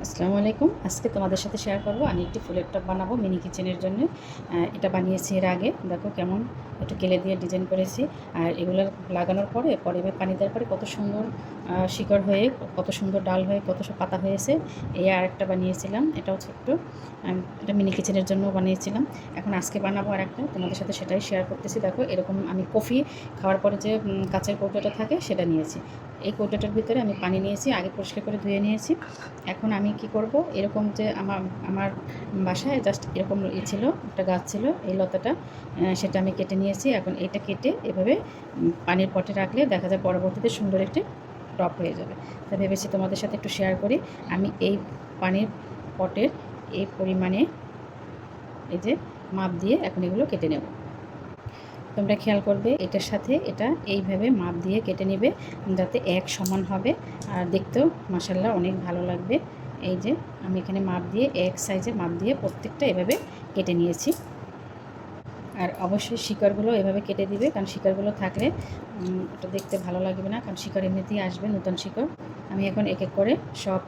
আসসালামু আলাইকুম। আজকে তোমাদের সাথে শেয়ার করব আমি একটি ফুলের টব বানাবো মিনি কিচেনের জন্য। এটা বানিয়েছি এর আগে, দেখো কেমন একটু কেলে দিয়ে ডিজাইন করেছি। আর এগুলো লাগানোর পরে এবার পানি দেওয়ার পরে কত সুন্দর শিকড় হয়ে, কত সুন্দর ডাল হয়ে, কত সব পাতা হয়েছে। এই আরেকটা বানিয়েছিলাম, এটাও ছোট্ট, এটা মিনি কিচেনের জন্য বানিয়েছিলাম। এখন আজকে বানাবো আর একটা, তোমাদের সাথে সেটাই শেয়ার করতেছি। দেখো এরকম আমি কফি খাওয়ার পরে যে কাঁচের কৌটোটা থাকে সেটা নিয়েছি। এই কৌটোটার ভিতরে আমি পানি নিয়েছি, আগে পরিষ্কার করে ধুয়ে নিয়েছি। এখন আমি কি করব, এরকম যে আমার আমার বাসায় জাস্ট এরকম ছিল, একটা গাছ ছিল, এই লতাটা, সেটা আমি কেটে নিয়েছি। এখন এটা কেটে এভাবে পানির পটে রাখলে দেখা যায় পরবর্তীতে সুন্দর একটি টপ হয়ে যাবে। তা ভেবেছি তোমাদের সাথে একটু শেয়ার করি। আমি এই পানির পটের এই পরিমাণে এই যে মাপ দিয়ে এখন এগুলো কেটে নেব। তোমরা খেয়াল করবে এটার সাথে এটা এইভাবে মাপ দিয়ে কেটে নেবে, যাতে এক সমান হবে আর দেখতেও মাশাআল্লাহ অনেক ভালো লাগবে। এই যে আমি এখানে মাপ দিয়ে এক সাইজের মাপ দিয়ে প্রত্যেকটা এভাবে কেটে নিয়েছি। আর অবশ্যই শিকড়গুলো এভাবে কেটে দিবে, কারণ শিকড়গুলো থাকলে ওটা দেখতে ভালো লাগবে না, কারণ শিকড় এমনিতেই আসবে, নতুন শিকড়। আমি এখন এক এক করে সব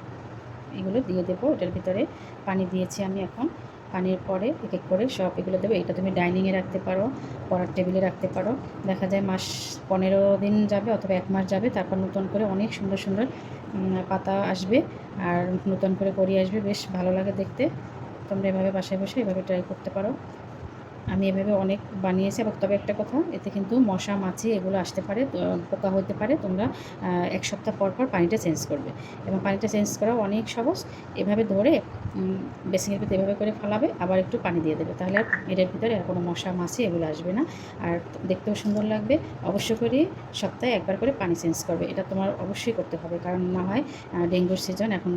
এগুলো দিয়ে দেবো। এটার ভিতরে পানি দিয়েছি আমি, এখন পানির পরে এক এক করে সব এগুলো দেবো। এটা তুমি ডাইনিংয়ে রাখতে পারো, পড়ার টেবিলে রাখতে পারো। দেখা যায় মাস 15 দিন যাবে অথবা 1 মাস যাবে, তারপর নতুন করে অনেক সুন্দর সুন্দর পাতা আসবে আর নতুন করে কড়ি আসবে, বেশ ভালো লাগে দেখতে। তোমরা এভাবে বাসায় বসে এভাবে ট্রাই করতে পারো। আমি এভাবে অনেক বানিয়েছি। এবং তবে একটা কথা, এতে কিন্তু মশা মাছি এগুলো আসতে পারে, পোকা হতে পারে। তোমরা 1 সপ্তাহ পর পর পানিটা চেঞ্জ করবে, এবং পানিটা চেঞ্জ করাও অনেক সহজ। এভাবে ধরে বেসিনের ভিতরে এভাবে করে ফালাবে, আবার একটু পানি দিয়ে দেবে, তাহলে আর এটার ভিতরে আর কোনো মশা মাছি এগুলো আসবে না, আর দেখতেও সুন্দর লাগবে। অবশ্য করে সপ্তাহে একবার করে পানি চেঞ্জ করবে, এটা তোমার অবশ্যই করতে হবে, কারণ না হয় ডেঙ্গুর সিজন, এখন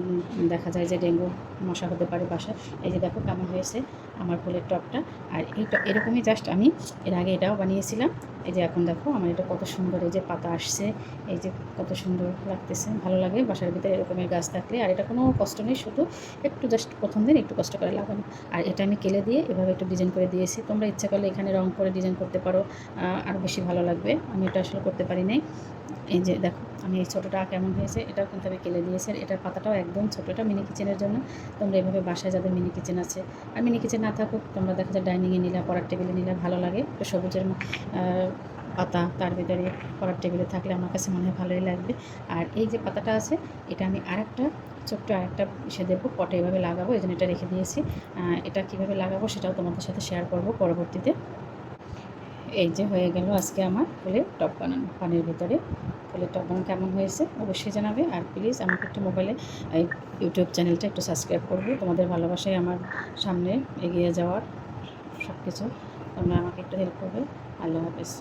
দেখা যায় যে ডেঙ্গু মশা হতে পারে বাসায়। এই যে দেখো কেমন হয়েছে আমার ফুলের টবটা। আর এইটা এরকমই জাস্ট আমি এর আগে এটাও বানিয়েছিলাম। এই যে এখন দেখো আমার এটা কত সুন্দর, এই যে পাতা আসছে, এই যে কত সুন্দর লাগতেছে, ভালো লাগে বাসার ভিতরে এরকমের গাছ থাকলে। আর এটা কোনো কষ্ট নেই, শুধু একটু জাস্ট প্রথম দিন একটু কষ্ট করে লাগানো। আর এটা আমি কেলে দিয়ে এভাবে একটু ডিজাইন করে দিয়েছি, তোমরা ইচ্ছা করলে এখানে রং করে ডিজাইন করতে পারো, আরও বেশি ভালো লাগবে। আমি এটা আসলে করতে পারি নাই। এই যে দেখো আমি এই ছোটোটা কেমন হয়েছে, এটাও কিন্তু আমি কেলে দিয়েছি। আর এটার পাতাটাও একদম ছোটোটা, মিনি কিচেনের জন্য। তোমরা এভাবে বাসায় যাদের মিনি কিচেন আছে, আর মিনি কিচেন না থাকুক, তোমরা দেখা যায় ডাইনিংয়ে নিলে, পড়ার টেবিলে নিলে ভালো লাগে। একটু সবুজের পাতা তার ভিতরে পড়ার টেবিলে থাকলে আমার কাছে মনে হয় ভালোই লাগবে। আর এই যে পাতাটা আছে, এটা আমি ছোট্ট আরেকটা ইসে দেবো, পটে এভাবে লাগাবো, এই জন্য এটা রেখে দিয়েছি। এটা কীভাবে লাগাবো সেটাও তোমাদের সাথে শেয়ার করব পরবর্তীতে। এই যে হয়ে গেল আজকে আমার ফুলের টব বানানো, পানির ভিতরে ফুলের টব বানানো। কেমন হয়েছে অবশ্যই জানাবে। আর প্লিজ আমাকে একটু মোবাইলে এই ইউটিউব চ্যানেলটা একটু সাবস্ক্রাইব করবে, তোমাদের ভালোবাসায় আমার সামনে এগিয়ে যাওয়ার সব কিছু। তোমরা আমাকে একটু হেল্প করবে। আল্লাহ হাফেজ।